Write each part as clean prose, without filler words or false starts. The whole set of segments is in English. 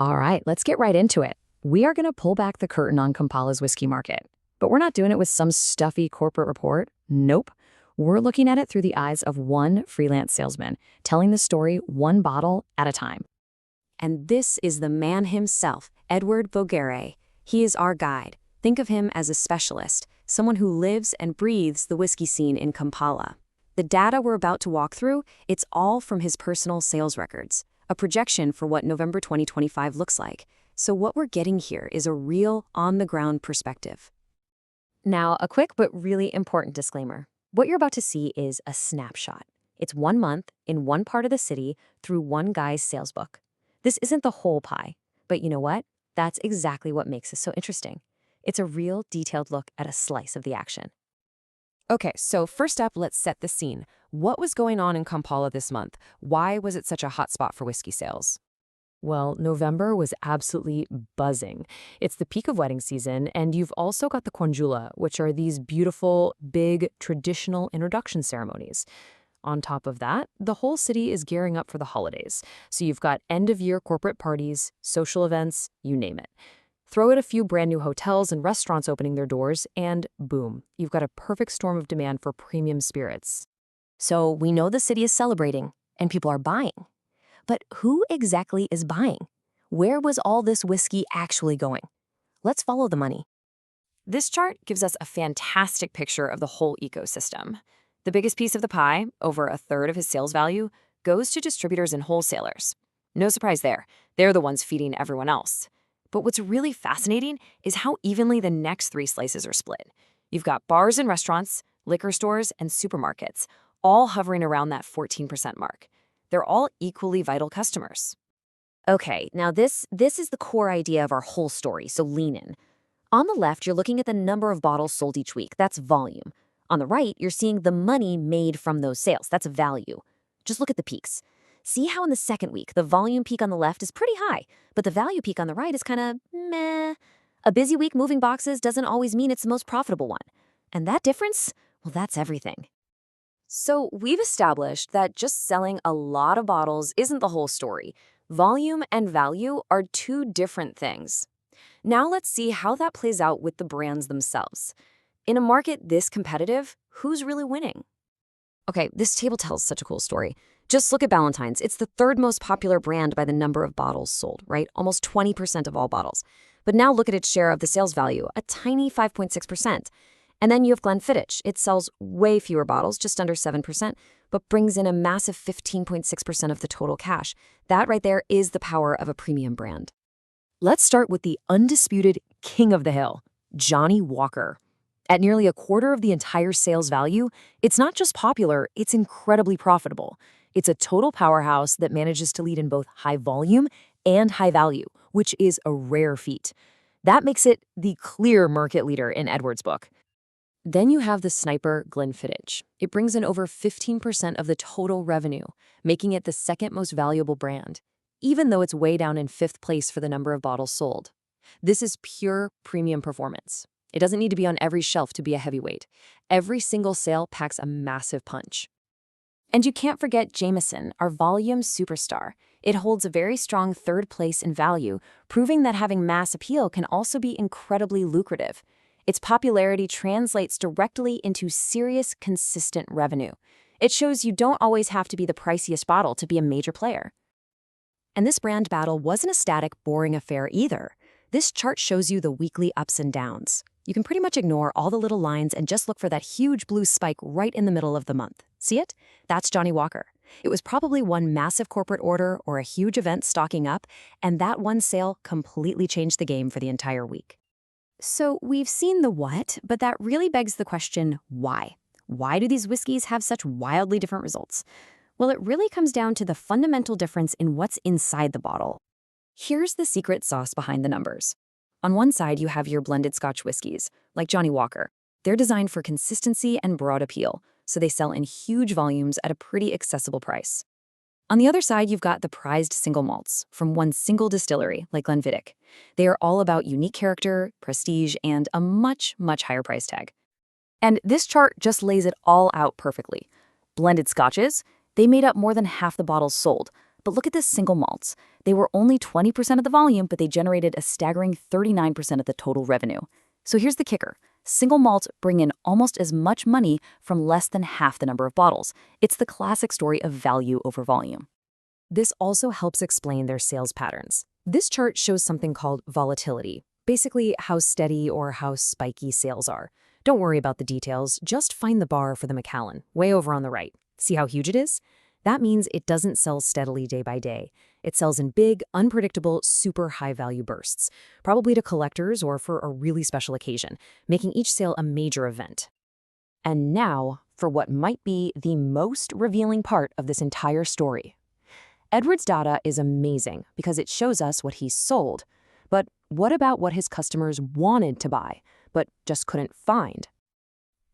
All right, let's get right into it. We are going to pull back the curtain on Kampala's whiskey market. But we're not doing it with some stuffy corporate report. Nope. We're looking at it through the eyes of one freelance salesman, telling the story one bottle at a time. And this is the man himself, Edward Vogare. He is our guide. Think of him as a specialist, someone who lives and breathes the whiskey scene in Kampala. The data we're about to walk through, it's all from his personal sales records, a projection for what November 2025 looks like. So what we're getting here is a real, on-the-ground perspective. Now, a quick but really important disclaimer. What you're about to see is a snapshot. It's 1 month in one part of the city through one guy's sales book. This isn't the whole pie, but you know what? That's exactly what makes this so interesting. It's a real detailed look at a slice of the action. Okay, so first up, let's set the scene. What was going on in Kampala this month? Why was it such a hot spot for whiskey sales? Well, November was absolutely buzzing. It's the peak of wedding season, and you've also got the Kwanjula, which are these beautiful, big, traditional introduction ceremonies. On top of that, the whole city is gearing up for the holidays. So you've got end-of-year corporate parties, social events, you name it. Throw in a few brand new hotels and restaurants opening their doors, and boom, you've got a perfect storm of demand for premium spirits. So we know the city is celebrating, and people are buying. But who exactly is buying? Where was all this whiskey actually going? Let's follow the money. This chart gives us a fantastic picture of the whole ecosystem. The biggest piece of the pie, over a third of his sales value, goes to distributors and wholesalers. No surprise there. They're the ones feeding everyone else. But what's really fascinating is how evenly the next three slices are split. You've got bars and restaurants, liquor stores, and supermarkets, all hovering around that 14% mark. They're all equally vital customers. Okay, now this is the core idea of our whole story, so lean in. On the left, you're looking at the number of bottles sold each week. That's volume. On the right, you're seeing the money made from those sales. That's value. Just look at the peaks. See how in the second week, the volume peak on the left is pretty high, but the value peak on the right is kind of meh. A busy week moving boxes doesn't always mean it's the most profitable one. And that difference, well, that's everything. So we've established that just selling a lot of bottles isn't the whole story. Volume and value are two different things. Now let's see how that plays out with the brands themselves. In a market this competitive, who's really winning? Okay, this table tells such a cool story. Just look at Ballantine's. It's the third most popular brand by the number of bottles sold, right? Almost 20% of all bottles. But now look at its share of the sales value, a tiny 5.6%. And then you have Glenfiddich. It sells way fewer bottles, just under 7%, but brings in a massive 15.6% of the total cash. That right there is the power of a premium brand. Let's start with the undisputed king of the hill, Johnnie Walker. At nearly a quarter of the entire sales value, it's not just popular, it's incredibly profitable. It's a total powerhouse that manages to lead in both high volume and high value, which is a rare feat. That makes it the clear market leader in Edward's book. Then you have the sniper Glenfiddich. It brings in over 15% of the total revenue, making it the second most valuable brand, even though it's way down in 5th place for the number of bottles sold. This is pure premium performance. It doesn't need to be on every shelf to be a heavyweight. Every single sale packs a massive punch. And you can't forget Jameson, our volume superstar. It holds a very strong 3rd place in value, proving that having mass appeal can also be incredibly lucrative. Its popularity translates directly into serious, consistent revenue. It shows you don't always have to be the priciest bottle to be a major player. And this brand battle wasn't a static, boring affair either. This chart shows you the weekly ups and downs. You can pretty much ignore all the little lines and just look for that huge blue spike right in the middle of the month. See it? That's Johnnie Walker. It was probably one massive corporate order or a huge event stocking up, and that one sale completely changed the game for the entire week. So we've seen the what, but that really begs the question, why? Why do these whiskeys have such wildly different results? Well, it really comes down to the fundamental difference in what's inside the bottle. Here's the secret sauce behind the numbers. On one side, you have your blended Scotch whiskies, like Johnnie Walker. They're designed for consistency and broad appeal, so they sell in huge volumes at a pretty accessible price. On the other side, you've got the prized single malts from one single distillery, like Glenfiddich. They are all about unique character, prestige, and a much, much higher price tag. And this chart just lays it all out perfectly. Blended scotches, they made up more than half the bottles sold, But look at the single malts. They were only 20% of the volume, but they generated a staggering 39% of the total revenue. So here's the kicker. Single malts bring in almost as much money from less than half the number of bottles. It's the classic story of value over volume. This also helps explain their sales patterns. This chart shows something called volatility, basically how steady or how spiky sales are. Don't worry about the details, just find the bar for the Macallan, way over on the right. See how huge it is? That means it doesn't sell steadily day by day. It sells in big, unpredictable, super high-value bursts, probably to collectors or for a really special occasion, making each sale a major event. And now for what might be the most revealing part of this entire story. Edward's data is amazing because it shows us what he's sold. But what about what his customers wanted to buy, but just couldn't find?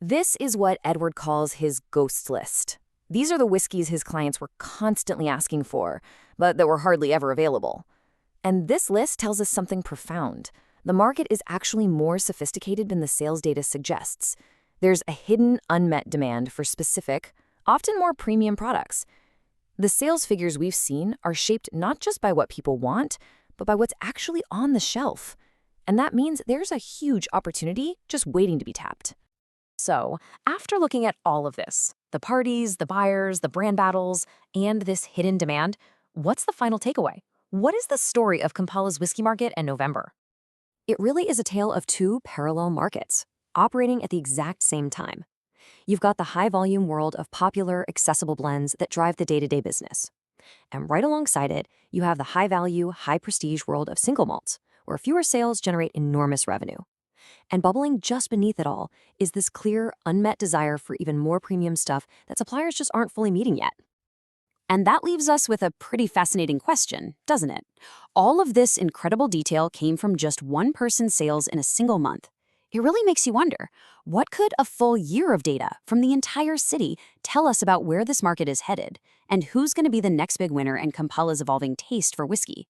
This is what Edward calls his ghost list. These are the whiskeys his clients were constantly asking for, but that were hardly ever available. And this list tells us something profound. The market is actually more sophisticated than the sales data suggests. There's a hidden, unmet demand for specific, often more premium products. The sales figures we've seen are shaped not just by what people want, but by what's actually on the shelf. And that means there's a huge opportunity just waiting to be tapped. So, after looking at all of this, the parties, the buyers, the brand battles, and this hidden demand, what's the final takeaway? What is the story of Kampala's whiskey market in November? It really is a tale of two parallel markets, operating at the exact same time. You've got the high-volume world of popular, accessible blends that drive the day-to-day business. And right alongside it, you have the high-value, high-prestige world of single malts, where fewer sales generate enormous revenue. And bubbling just beneath it all is this clear, unmet desire for even more premium stuff that suppliers just aren't fully meeting yet. And that leaves us with a pretty fascinating question, doesn't it? All of this incredible detail came from just one person's sales in a single month. It really makes you wonder, what could a full year of data from the entire city tell us about where this market is headed, and who's going to be the next big winner in Kampala's evolving taste for whiskey?